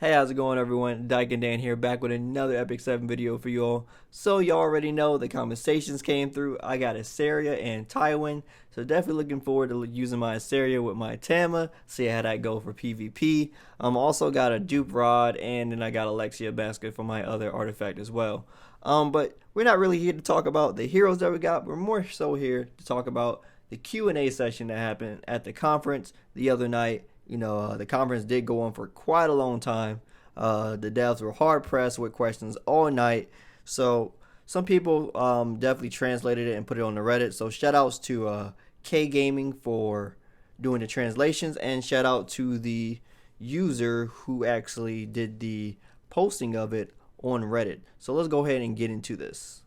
Hey, how's it going, everyone? DaikenXDan here, back with another Epic 7 video for you all. So y'all already know the conversations came through. I got Asaria and Tywin, so definitely looking forward to using my Asaria with my Tama, see how that go for PvP. Also got a dupe rod, and then I got Alexia basket for my other artifact as well. But we're not really here to talk about the heroes that we got. We're more so here to talk about the Q&A session that happened at the conference the other night. The conference did go on for quite a long time. The devs were hard pressed with questions all night. So some people definitely translated it and put it on the Reddit. So shout outs to K Gaming for doing the translations, and shout out to the user who actually did the posting of it on Reddit. So let's go ahead and get into this.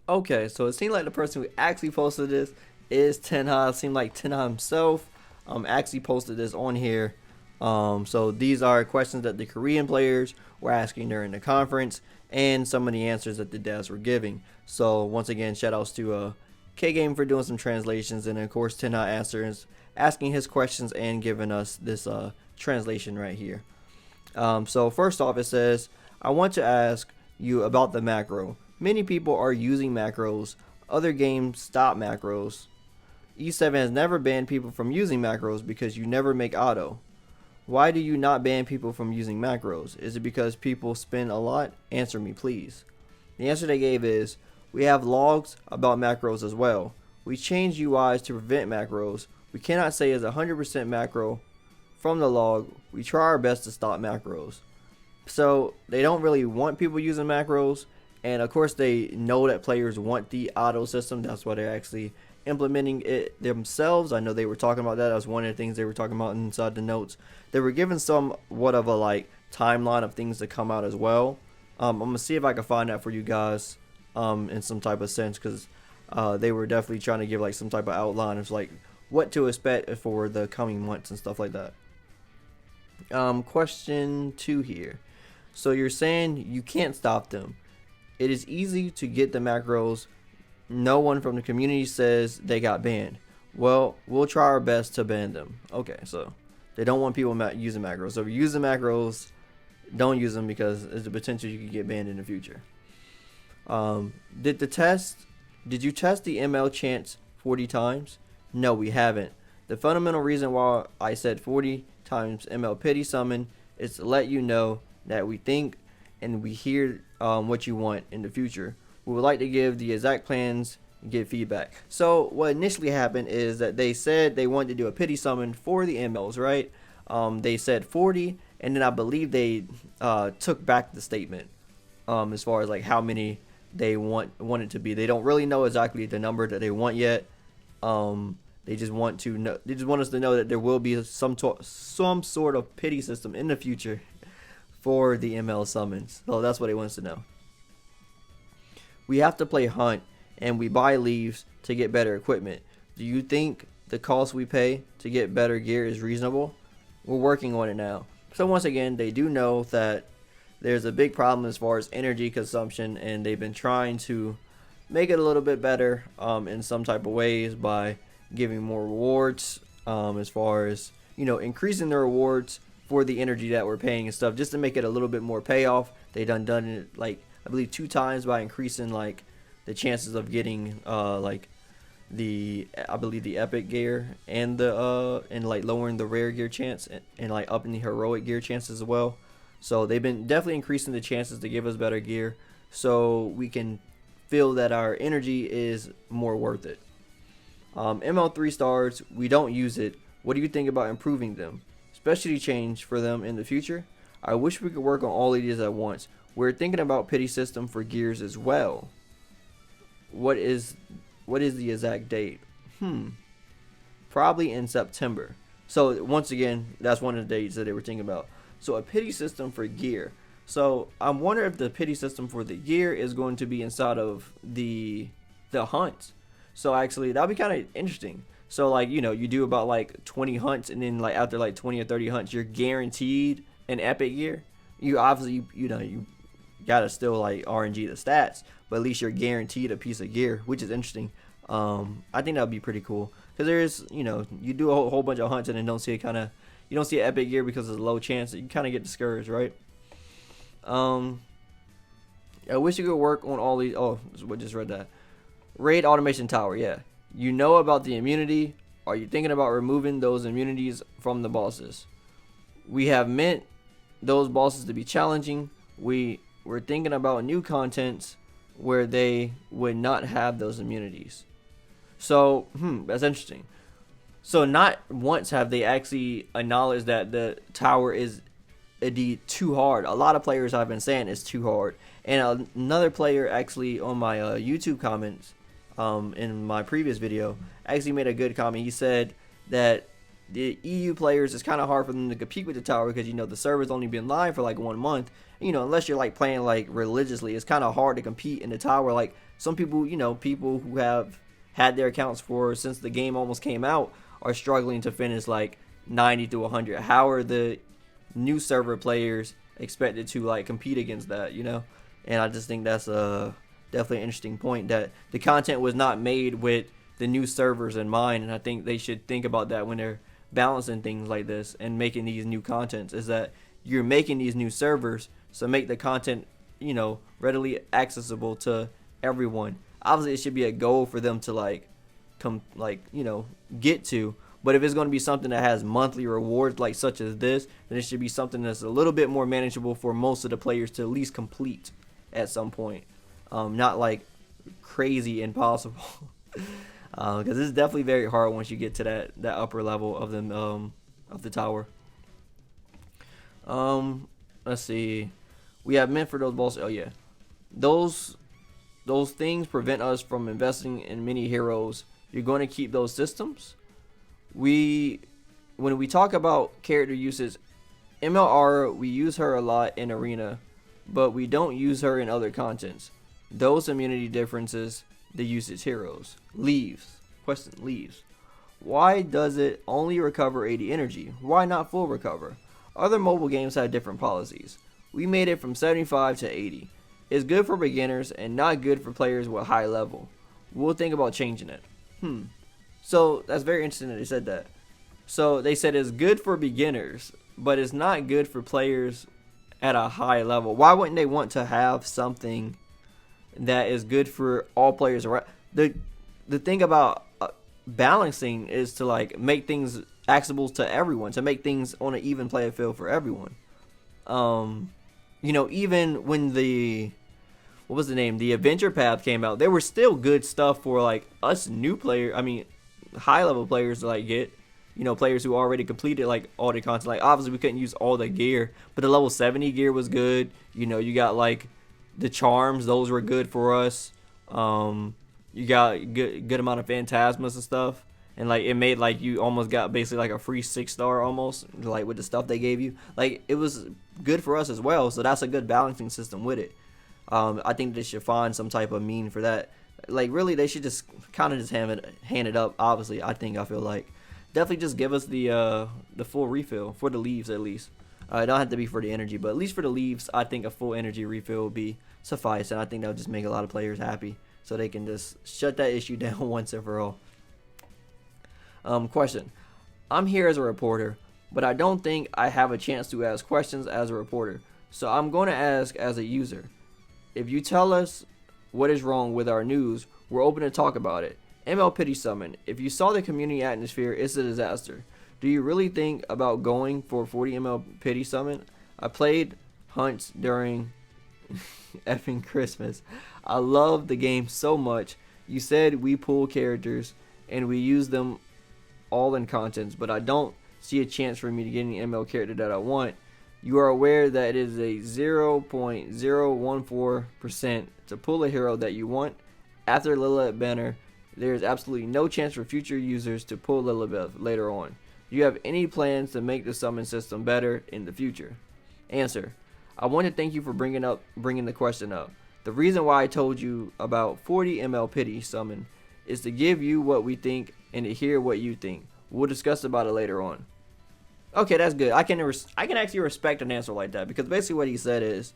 Okay, so it seemed like the person who actually posted this is Tenha. It seemed like Tenha himself actually posted this on here. So these are questions that the Korean players were asking during the conference, and some of the answers that the devs were giving. So once again, shout outs to K Game for doing some translations, and of course Tenha answers asking his questions and giving us this translation right here. So first off, it says, I want to ask you about the macro. Many people are using macros. Other games stop macros. E7 has never banned people from using macros because you never make auto. Why do you not ban people from using macros? Is it because people spend a lot? Answer me, please. The answer they gave is, we have logs about macros as well. We change UIs to prevent macros. We cannot say it's 100% macro from the log. We try our best to stop macros. So they don't really want people using macros. And of course they know that players want the auto system. That's why they're actually implementing it themselves. I know they were talking about that. That was one of the things they were talking about inside the notes. They were given somewhat of a timeline of things to come out as well. I'm gonna see if I can find that for you guys in some type of sense, because they were definitely trying to give some type of outline of what to expect for the coming months and stuff like that. Question 2 here. So you're saying you can't stop them. It is easy to get the macros. No one from the community says they got banned. Well, we'll try our best to ban them. Okay, so they don't want people using macros. So if you're using macros, don't use them because there's a potential you could get banned in the future. Did you test the ML chance 40 times? No, we haven't. The fundamental reason why I said 40 times ML pity summon is to let you know that we think and we hear what you want in the future. We would like to give the exact plans and get feedback. So what initially happened is that they said they wanted to do a pity summon for the MLs, right? They said 40, and then I believe they took back the statement as far as how many they want it to be. They don't really know exactly the number that they want yet. They just want to know. They just want us to know that there will be some sort of pity system in the future for the ML summons. So that's what he wants to know. We have to play hunt, and we buy leaves to get better equipment. Do you think the cost we pay to get better gear is reasonable? We're working on it now. So once again, they do know that there's a big problem as far as energy consumption, and they've been trying to make it a little bit better in some type of ways by giving more rewards, as far as increasing the rewards for the energy that we're paying and stuff, just to make it a little bit more payoff. They done it I believe 2 times by increasing the chances of getting I believe the epic gear and the and lowering the rare gear chance and upping the heroic gear chances as well. So they've been definitely increasing the chances to give us better gear, so we can feel that our energy is more worth it. ML 3 stars, we don't use it. What do you think about improving them? Specialty change for them in the future? I wish we could work on all of these at once. We're thinking about pity system for gears as well. What is the exact date? Probably in September. So once again, that's one of the dates that they were thinking about. So a pity system for gear. So I wonder if the pity system for the gear is going to be inside of the hunt. So actually that'll be kind of interesting. So you do about 20 hunts, and then after 20 or 30 hunts, you're guaranteed an epic gear. You obviously you gotta still RNG the stats, but at least you're guaranteed a piece of gear, which is interesting. I think that would be pretty cool, because there's, you do a whole bunch of hunts and then don't see you don't see an epic gear because of the low chance. You kind of get discouraged, right? I wish you could work on all these. Oh, we just read that. Raid automation tower, yeah. You know about the immunity. Are you thinking about removing those immunities from the bosses? We have meant those bosses to be challenging. We're thinking about new contents where they would not have those immunities. So, that's interesting. So not once have they actually acknowledged that the tower is indeed too hard. A lot of players have been saying it's too hard. And another player actually on my YouTube comments in my previous video actually made a good comment. He said that the EU players, it's kind of hard for them to compete with the tower because, the server's only been live for like 1 month. Unless you're like playing like religiously, it's kind of hard to compete in the tower. Like some people, people who have had their accounts for since the game almost came out are struggling to finish like 90 to 100. How are the new server players expected to like compete against that, And I just think that's definitely an interesting point, that the content was not made with the new servers in mind. And I think they should think about that when they're balancing things like this and making these new contents, is that you're making these new servers, so make the content, readily accessible to everyone. Obviously it should be a goal for them to get to. But if it's going to be something that has monthly rewards like such as this, then it should be something that's a little bit more manageable for most of the players to at least complete at some point. Not like crazy impossible. Because it's definitely very hard once you get to that upper level of the tower. Let's see. We have meant for those bosses. Oh yeah, those things prevent us from investing in many heroes. You're going to keep those systems. When we talk about character uses, MLR, we use her a lot in arena, but we don't use her in other contents. Those immunity differences, the usage heroes. Leaves. Question, leaves. Why does it only recover 80 energy? Why not full recover? Other mobile games have different policies. We made it from 75 to 80. It's good for beginners and not good for players with high level. We'll think about changing it. So that's very interesting that they said that. So they said it's good for beginners, but it's not good for players at a high level. Why wouldn't they want to have something that is good for all players around? The thing about balancing is to like make things accessible to everyone, to make things on an even playing field for everyone. Even when the Adventure Path came out, there were still good stuff for like us new players. I mean, high level players to like get, players who already completed like all the content. Like obviously we couldn't use all the gear, but the level 70 gear was good. You got like the charms; those were good for us. You got good amount of phantasmas and stuff, and like it made like you almost got basically like a free 6-star almost, like with the stuff they gave you. Like it was good for us as well. So that's a good balancing system with it. I think they should find some type of mean for that. Like really, they should just kind of just hand it up. Obviously, I feel like definitely just give us the full refill for the leaves at least. It don't have to be for the energy, but at least for the leaves, I think a full energy refill would be suffice, and I think that would just make a lot of players happy, so they can just shut that issue down once and for all. Question: I'm here as a reporter, but I don't think I have a chance to ask questions as a reporter, so I'm going to ask as a user. If you tell us what is wrong with our news, we're open to talk about it. ML Pity Summon. If you saw the community atmosphere, it's a disaster. Do you really think about going for 40 ML Pity Summon? I played hunts during effing Christmas. I love the game so much. You said we pull characters and we use them all in contents, but I don't see a chance for me to get any ML character that I want. You are aware that it is a 0.014% to pull a hero that you want. After Lilith banner, there is absolutely no chance for future users to pull Lilith later on. Do you have any plans to make the summon system better in the future? Answer: I want to thank you for bringing the question up. The reason why I told you about 40 ML Pity Summon is to give you what we think and to hear what you think. We'll discuss about it later on. Okay, that's good. I can actually respect an answer like that, because basically what he said is,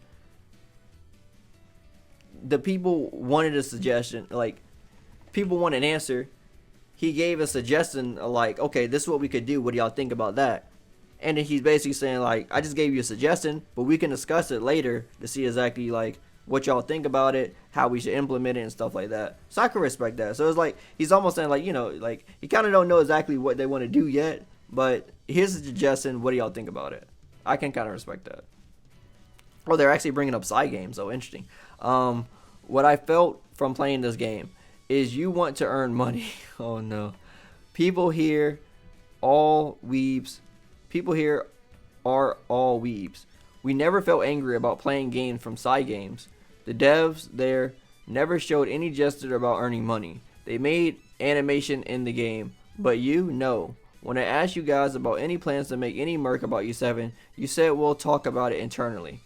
the people wanted a suggestion, like people want an answer. He gave a suggestion like, okay, this is what we could do. What do y'all think about that? And then he's basically saying like, I just gave you a suggestion, but we can discuss it later to see exactly like what y'all think about it, how we should implement it and stuff like that. So I can respect that. So it's like he's almost saying like, like he kind of don't know exactly what they want to do yet, but here's a suggestion. What do y'all think about it? I can kind of respect that. Oh, they're actually bringing up side games. So interesting. What I felt from playing this game is you want to earn money. Oh no, people here, all weebs. People here are all weebs. We never felt angry about playing games from side games. The devs there never showed any gesture about earning money. They made animation in the game, but no. When I asked you guys about any plans to make any merc about U7, you said we'll talk about it internally.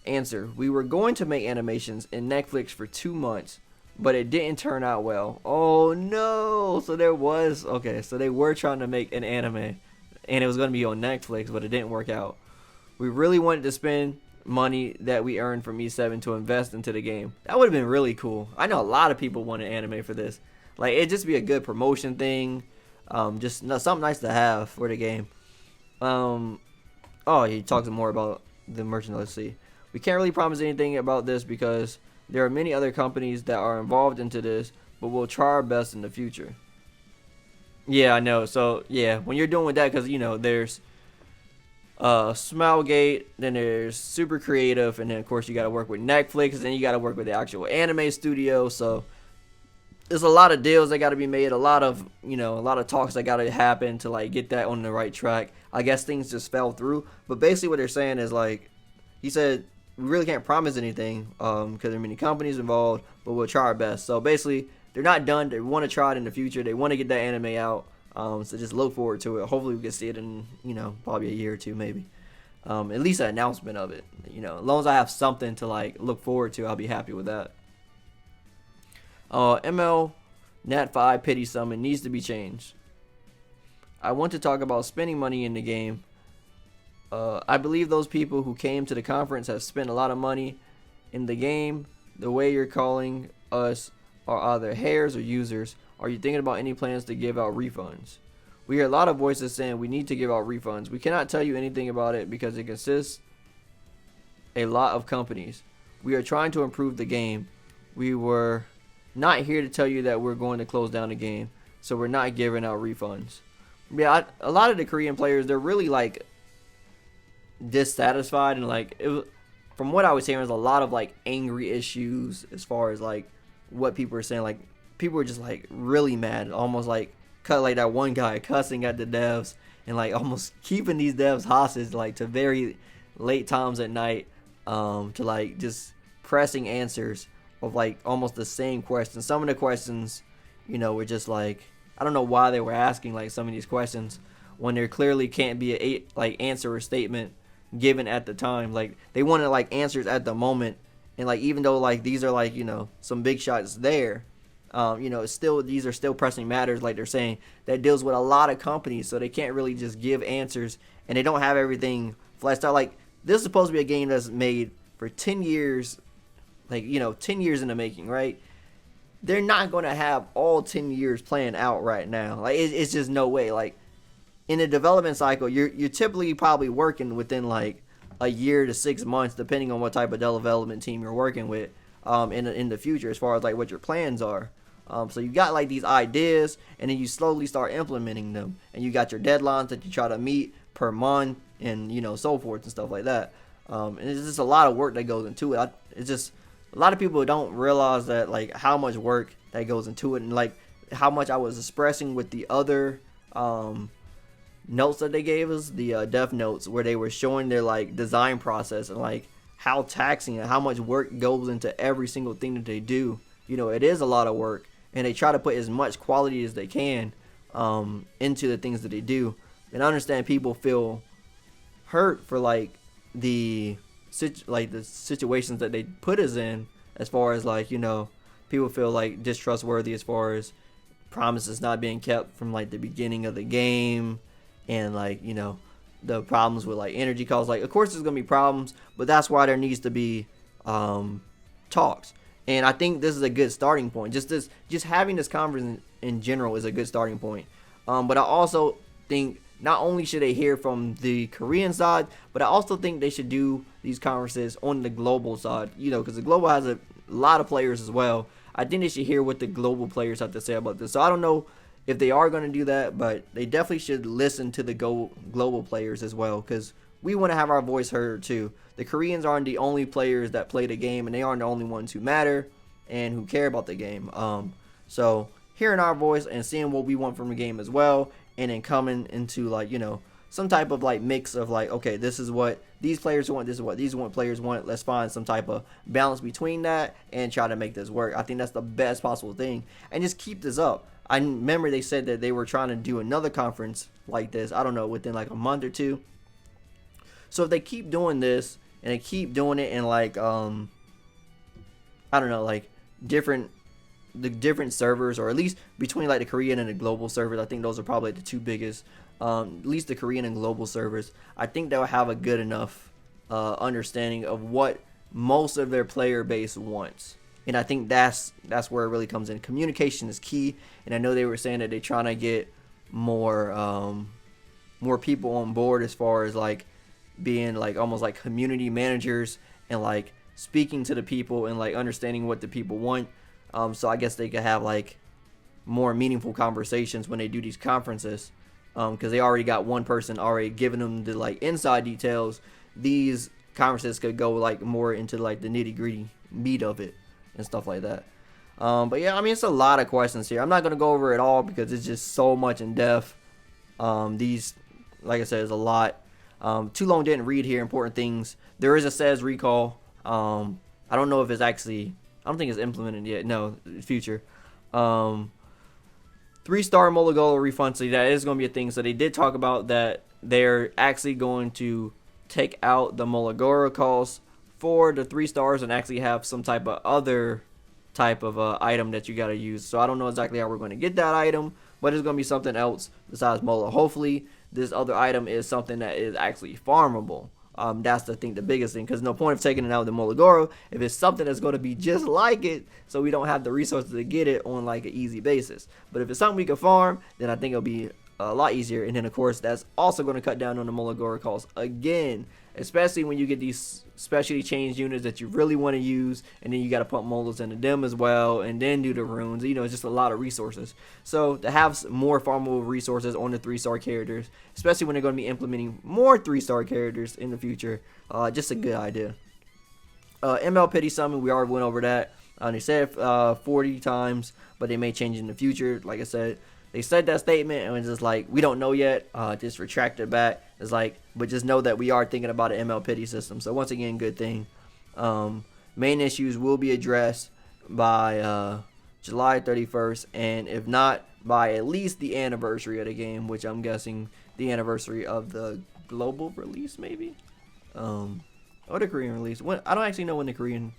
Answer: we were going to make animations in Netflix for 2 months, but it didn't turn out well. Oh no! So they were trying to make an anime, and it was going to be on Netflix, but it didn't work out. We really wanted to spend money that we earned from E7 to invest into the game. That would have been really cool. I know a lot of people wanted anime for this. Like, it'd just be a good promotion thing. Just something nice to have for the game. He talks more about the merchandise. Let's see. We can't really promise anything about this because there are many other companies that are involved into this, but we'll try our best in the future. Yeah, I know. So, yeah, when you're doing that, because, there's Smilegate, then there's Super Creative, and then, of course, you got to work with Netflix, and then you got to work with the actual anime studio. So, there's a lot of deals that got to be made, a lot of talks that got to happen to, like, get that on the right track. I guess things just fell through. But basically what they're saying is, like, he said, we really can't promise anything because there are many companies involved, but we'll try our best. So basically, they're not done. They want to try it in the future. They want to get that anime out. So just look forward to it. Hopefully, we can see it in probably a year or two, maybe. At least an announcement of it. As long as I have something to like look forward to, I'll be happy with that. ML Nat 5 pity summon needs to be changed. I want to talk about spending money in the game. I believe those people who came to the conference have spent a lot of money in the game. The way you're calling us are either haters or users. Are you thinking about any plans to give out refunds? We hear a lot of voices saying we need to give out refunds. We cannot tell you anything about it because it consists a lot of companies. We are trying to improve the game. We were not here to tell you that we're going to close down the game, so we're not giving out refunds. Yeah, a lot of the Korean players, they're really like dissatisfied, and like from what I was hearing, there's a lot of like angry issues as far as like what people are saying. Like people were just like really mad, almost like like that one guy cussing at the devs and like almost keeping these devs hostage like to very late times at night, to like just pressing answers of like almost the same questions. Some of the questions, were just like, I don't know why they were asking like some of these questions when there clearly can't be a like answer or statement given at the time. Like they wanted like answers at the moment, and like even though like these are like some big shots there, it's still, these are still pressing matters, like they're saying, that deals with a lot of companies, so they can't really just give answers, and they don't have everything fleshed out. Like this is supposed to be a game that's made for 10 years, like 10 years in the making, right? They're not going to have all 10 years playing out right now. Like it's just no way. Like in the development cycle, you're typically probably working within like a year to 6 months, depending on what type of development team you're working with in the future, as far as like what your plans are. So you got like these ideas, and then you slowly start implementing them, and you got your deadlines that you try to meet per month, and so forth and stuff like that. And it's just a lot of work that goes into it. It's just a lot of people don't realize that, like, how much work that goes into it, and like how much I was expressing with the other notes that they gave us, the dev notes, where they were showing their like design process and like how taxing and how much work goes into every single thing that they do. It is a lot of work, and they try to put as much quality as they can into the things that they do. And I understand people feel hurt for like the situations that they put us in, as far as like people feel like distrustworthy as far as promises not being kept from like the beginning of the game, and like the problems with like energy costs. Like of course there's gonna be problems, but that's why there needs to be talks. And I think this is a good starting point. Just having this conference in general is a good starting point. But I also think not only should they hear from the Korean side, but I also think they should do these conferences on the global side. Because the global has a lot of players as well. I think they should hear what the global players have to say about this. So I don't know if they are going to do that, but they definitely should listen to the global players as well, because we want to have our voice heard too. The Koreans aren't the only players that play the game, and they aren't the only ones who matter and who care about the game. So hearing our voice and seeing what we want from the game as well, and then coming into some type of mix of okay, this is what these players want, this is what these players want. Let's find some type of balance between that and try to make this work. I think that's the best possible thing, and just keep this up. I remember they said that they were trying to do another conference like this, I don't know, within a month or two. So if they keep doing this and they keep doing it in I don't know, the different servers, or at least between the Korean and the global servers, I think those are probably the two biggest. At least the Korean and global servers, I think they'll have a good enough understanding of what most of their player base wants. And I think that's where it really comes in. Communication is key, and I know they were saying that they're trying to get more people on board as far as being almost community managers and speaking to the people and understanding what the people want. So I guess they could have more meaningful conversations when they do these conferences, because they already got one person already giving them the inside details. These conferences could go more into the nitty gritty meat of it and stuff like that. But yeah, I mean, it's a lot of questions here. I'm not going to go over it all because it's just so much in depth. These, like I said, is a lot. Too long didn't read here. Important things. There is a says recall. I don't know if it's actually, I don't think it's implemented yet. No, future. 3-star Molagolo refund. So that is going to be a thing. So they did talk about that they're actually going to take out the Molagoro calls for the 3 stars and actually have some type of other type of item that you got to use. So I don't know exactly how we're going to get that item, but it's going to be something else besides Mola. Hopefully this other item is something that is actually farmable. That's the thing, the biggest thing, because no point of taking it out with the Molagoro if it's something that's going to be just like it, so we don't have the resources to get it on an easy basis. But if it's something we can farm, then I think it'll be a lot easier. And then of course that's also going to cut down on the Molagoro cost again, especially when you get these specially changed units that you really want to use, and then you got to pump molas into them as well, and then do the runes. It's just a lot of resources. So to have more farmable resources on the 3-star characters, especially when they're going to be implementing more 3-star characters in the future, just a good idea. ML Pity Summon, we already went over that. They said 40 times, but they may change in the future. Like I said, they said that statement and it's just we don't know yet. Just retract it back. It's but just know that we are thinking about an ML pity system. So once again, good thing. Main issues will be addressed by July 31st, and if not, by at least the anniversary of the game, which I'm guessing the anniversary of the global release, maybe, or the Korean release. I don't actually know when the Korean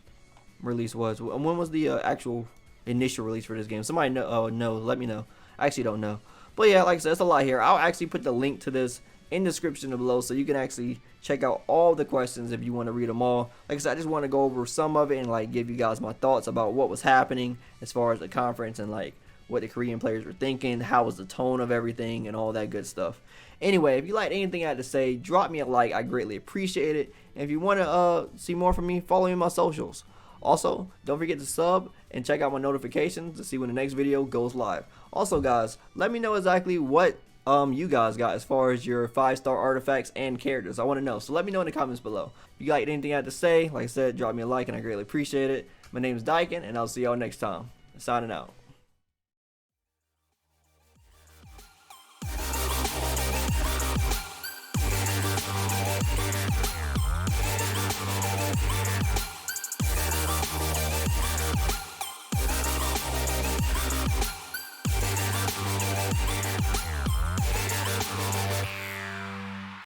release was. When was the actual initial release for this game? Somebody know? Oh no, let me know. I actually don't know. But yeah, like I said, it's a lot here. I'll actually put the link to this in the description below, so you can actually check out all the questions if you want to read them all. Like I said, I just want to go over some of it and give you guys my thoughts about what was happening as far as the conference and what the Korean players were thinking, how was the tone of everything, and all that good stuff. Anyway, if you liked anything I had to say, drop me a like. I greatly appreciate it. And if you want to see more from me, follow me on my socials. Also, don't forget to sub and check out my notifications to see when the next video goes live. Also, guys, let me know exactly what you guys got as far as your 5-star artifacts and characters. I want to know, so let me know in the comments below. If you liked anything I had to say, like I said, drop me a like and I greatly appreciate it. My name is Dichen, and I'll see y'all next time. Signing out.